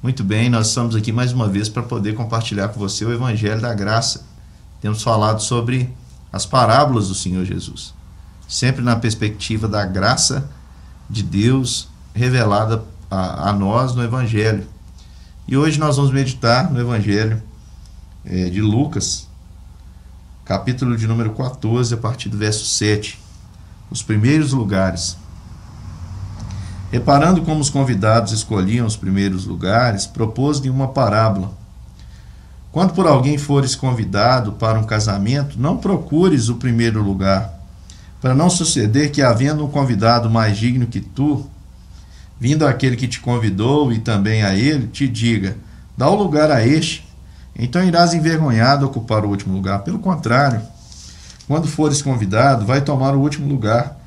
Muito bem, nós estamos aqui mais uma vez para poder compartilhar com você o Evangelho da Graça. Temos falado sobre as parábolas do Senhor Jesus, sempre na perspectiva da graça de Deus revelada a nós no Evangelho. E hoje nós vamos meditar no Evangelho de Lucas, capítulo de número 14, a partir do verso 7, os primeiros lugares. Reparando como os convidados escolhiam os primeiros lugares, propôs-lhe uma parábola. Quando por alguém fores convidado para um casamento, não procures o primeiro lugar, para não suceder que, havendo um convidado mais digno que tu, vindo aquele que te convidou e também a ele, te diga: dá o lugar a este, então irás envergonhado ocupar o último lugar. Pelo contrário, quando fores convidado, vai tomar o último lugar,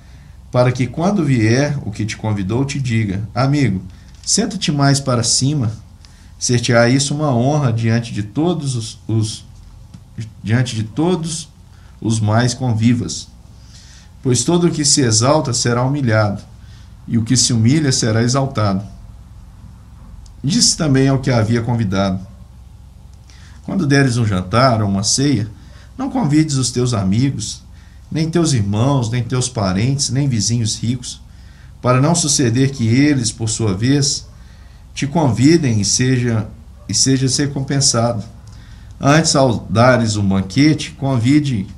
para que quando vier o que te convidou te diga: amigo, senta-te mais para cima. Ser-te-á isso uma honra diante de todos os mais convivas. Pois todo o que se exalta será humilhado, e o que se humilha será exaltado. Disse também ao que havia convidado: quando deres um jantar ou uma ceia, não convides os teus amigos, nem teus irmãos, nem teus parentes, nem vizinhos ricos, para não suceder que eles, por sua vez, te convidem e sejas recompensado. Antes, ao dares um banquete, convide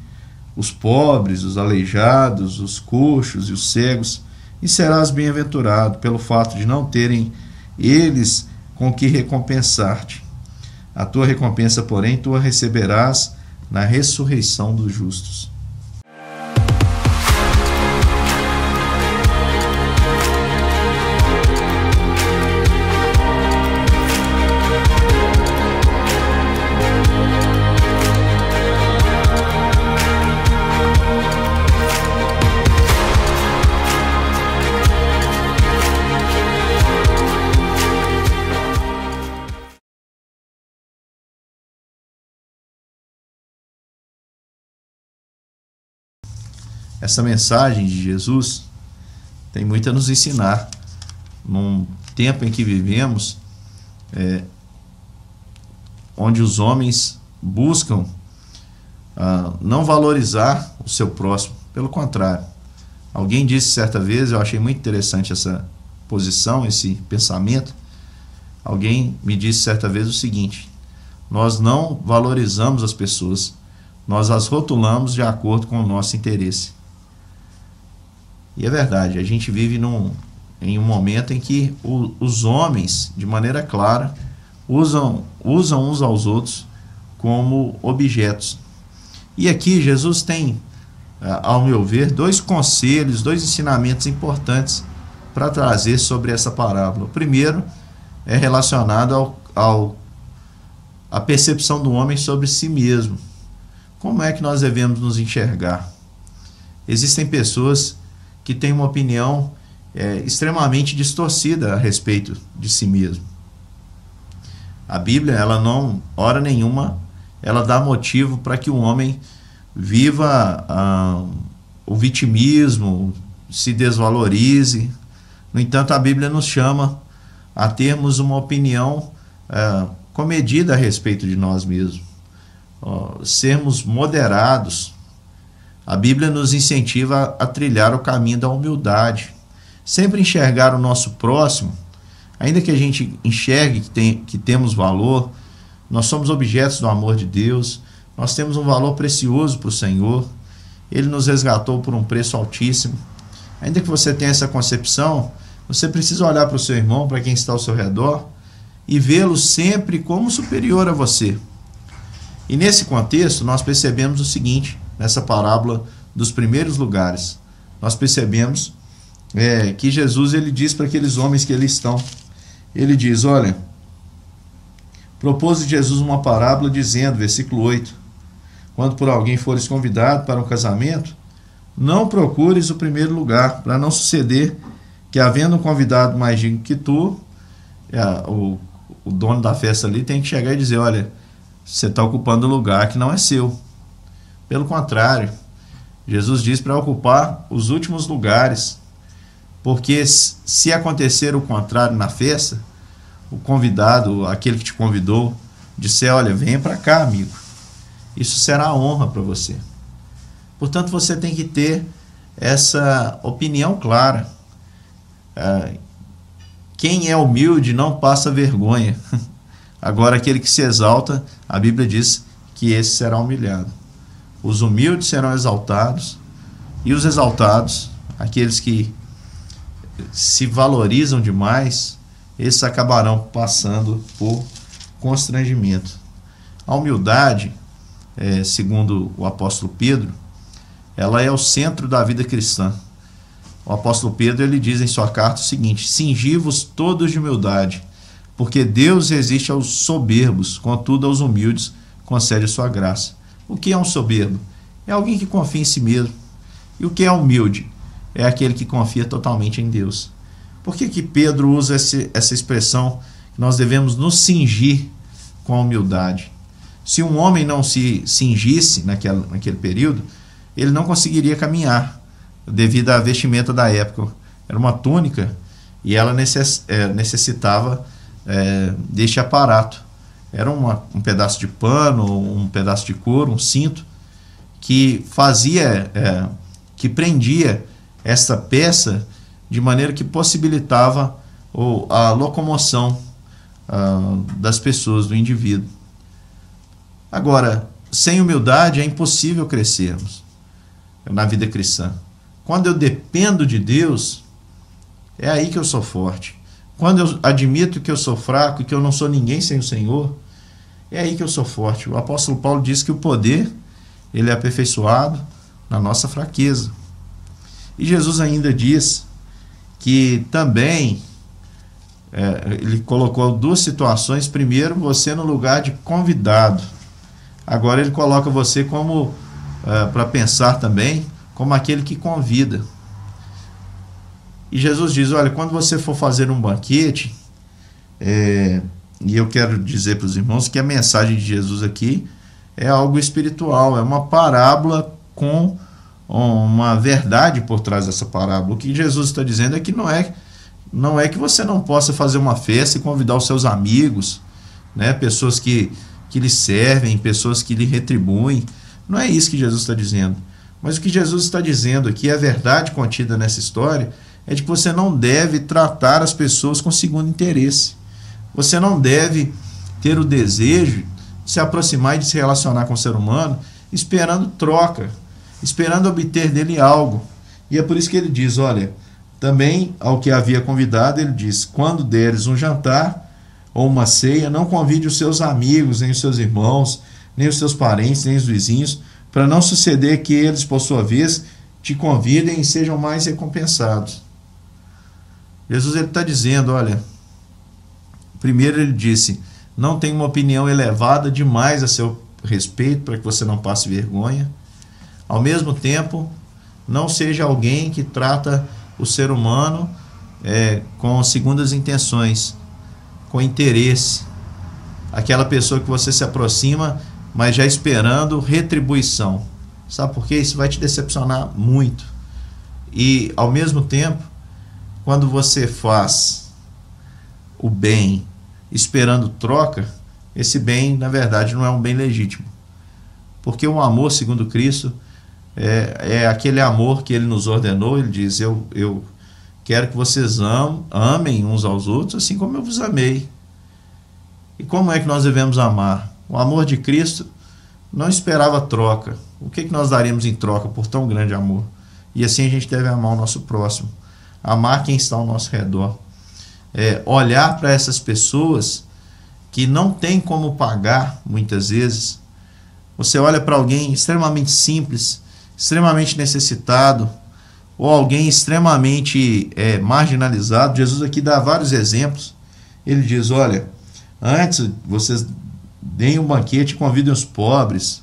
os pobres, os aleijados, os coxos e os cegos, e serás bem-aventurado pelo fato de não terem eles com que recompensar-te. A tua recompensa, porém, tu a receberás na ressurreição dos justos. Essa mensagem de Jesus tem muito a nos ensinar. Num tempo em que vivemos, onde os homens buscam não valorizar o seu próximo. Pelo contrário, alguém disse certa vez, eu achei muito interessante essa posição, esse pensamento. Alguém me disse certa vez o seguinte: nós não valorizamos as pessoas, nós as rotulamos de acordo com o nosso interesse. E é verdade, a gente vive em um momento em que os homens, de maneira clara, usam uns aos outros como objetos. E aqui Jesus tem, ao meu ver, dois conselhos, dois ensinamentos importantes para trazer sobre essa parábola. O primeiro é relacionado à percepção do homem sobre si mesmo. Como é que nós devemos nos enxergar? Existem pessoas que têm uma opinião extremamente distorcida a respeito de si mesmo. A Bíblia, ela não, hora nenhuma, ela dá motivo para que o homem viva o vitimismo, se desvalorize. No entanto, a Bíblia nos chama a termos uma opinião comedida a respeito de nós mesmos, sermos moderados. A Bíblia nos incentiva a trilhar o caminho da humildade, sempre enxergar o nosso próximo, ainda que a gente enxergue que temos valor. Nós somos objetos do amor de Deus, nós temos um valor precioso para o Senhor, Ele nos resgatou por um preço altíssimo. Ainda que você tenha essa concepção, você precisa olhar para o seu irmão, para quem está ao seu redor, e vê-lo sempre como superior a você. E nesse contexto, nós percebemos o seguinte: nessa parábola dos primeiros lugares, nós percebemos que Jesus, ele diz para aqueles homens que ali estão, ele diz: olha, propôs Jesus uma parábola dizendo, versículo 8, quando por alguém fores convidado para um casamento, não procures o primeiro lugar, para não suceder que, havendo um convidado mais digno que tu, o dono da festa ali tem que chegar e dizer: olha, você está ocupando um lugar que não é seu. Pelo contrário, Jesus diz para ocupar os últimos lugares, porque se acontecer o contrário na festa, o convidado, aquele que te convidou, disser, olha, venha para cá, amigo, isso será honra para você. Portanto, você tem que ter essa opinião clara. Quem é humilde não passa vergonha. Agora, aquele que se exalta, a Bíblia diz que esse será humilhado. Os humildes serão exaltados, e os exaltados, aqueles que se valorizam demais, esses acabarão passando por constrangimento. A humildade, segundo o apóstolo Pedro, ela é o centro da vida cristã. O apóstolo Pedro, ele diz em sua carta o seguinte: cingi-vos todos de humildade, porque Deus resiste aos soberbos, contudo aos humildes concede a sua graça. O que é um soberbo? É alguém que confia em si mesmo. E o que é humilde? É aquele que confia totalmente em Deus. Por que Pedro usa essa expressão que nós devemos nos cingir com a humildade? Se um homem não se cingisse naquele período, ele não conseguiria caminhar, devido à vestimenta da época. Era uma túnica e ela necessitava deste aparato. Era um pedaço de pano, um pedaço de couro, um cinto, que que prendia essa peça de maneira que possibilitava a locomoção das pessoas, do indivíduo. Agora, sem humildade é impossível crescermos na vida cristã. Quando eu dependo de Deus, é aí que eu sou forte. Quando eu admito que eu sou fraco e que eu não sou ninguém sem o Senhor, é aí que eu sou forte. O apóstolo Paulo diz que o poder, ele é aperfeiçoado na nossa fraqueza. E Jesus ainda diz que também, ele colocou duas situações. Primeiro, você no lugar de convidado. Agora ele coloca você como, para pensar também, como aquele que convida. E Jesus diz, olha, quando você for fazer um banquete, e eu quero dizer para os irmãos que a mensagem de Jesus aqui é algo espiritual, é uma parábola com uma verdade por trás dessa parábola. O que Jesus está dizendo é que não é que você não possa fazer uma festa e convidar os seus amigos, né, pessoas que lhe servem, pessoas que lhe retribuem. Não é isso que Jesus está dizendo. Mas o que Jesus está dizendo aqui, a verdade contida nessa história, é de que você não deve tratar as pessoas com segundo interesse. Você não deve ter o desejo de se aproximar e de se relacionar com o ser humano esperando troca, esperando obter dele algo. E é por isso que ele diz, olha, também ao que havia convidado, ele diz, quando deres um jantar ou uma ceia, não convide os seus amigos, nem os seus irmãos, nem os seus parentes, nem os vizinhos, para não suceder que eles, por sua vez, te convidem e sejam mais recompensados. Jesus está dizendo, olha, primeiro ele disse, não tenha uma opinião elevada demais a seu respeito, para que você não passe vergonha. Ao mesmo tempo, não seja alguém que trata o ser humano com segundas intenções, com interesse. Aquela pessoa que você se aproxima, mas já esperando retribuição. Sabe por quê? Isso vai te decepcionar muito. E, ao mesmo tempo, quando você faz o bem esperando troca, esse bem, na verdade, não é um bem legítimo. Porque o amor, segundo Cristo, é aquele amor que ele nos ordenou. Ele diz, eu quero que vocês amem uns aos outros, assim como eu vos amei. E como é que nós devemos amar? O amor de Cristo não esperava troca. O que nós daríamos em troca por tão grande amor? E assim a gente deve amar o nosso próximo. Amar quem está ao nosso redor. Olhar para essas pessoas que não tem como pagar, muitas vezes. Você olha para alguém extremamente simples, extremamente necessitado, ou alguém extremamente marginalizado. Jesus aqui dá vários exemplos. Ele diz, olha, antes vocês deem um banquete e convidem os pobres,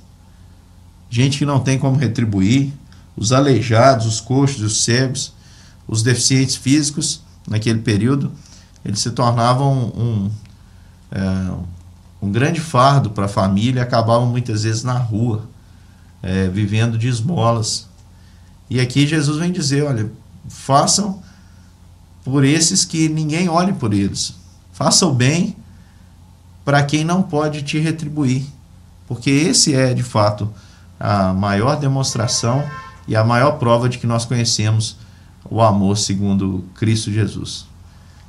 gente que não tem como retribuir, os aleijados, os coxos, os cegos, os deficientes físicos. Naquele período, eles se tornavam um grande fardo para a família e acabavam muitas vezes na rua, vivendo de esmolas. E aqui Jesus vem dizer, olha, façam por esses que ninguém olhe por eles. Faça o bem para quem não pode te retribuir, porque esse é, de fato, a maior demonstração e a maior prova de que nós conhecemos o amor segundo Cristo Jesus.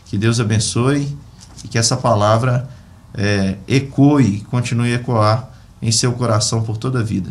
Que Deus abençoe e que essa palavra ecoe, continue a ecoar em seu coração por toda a vida.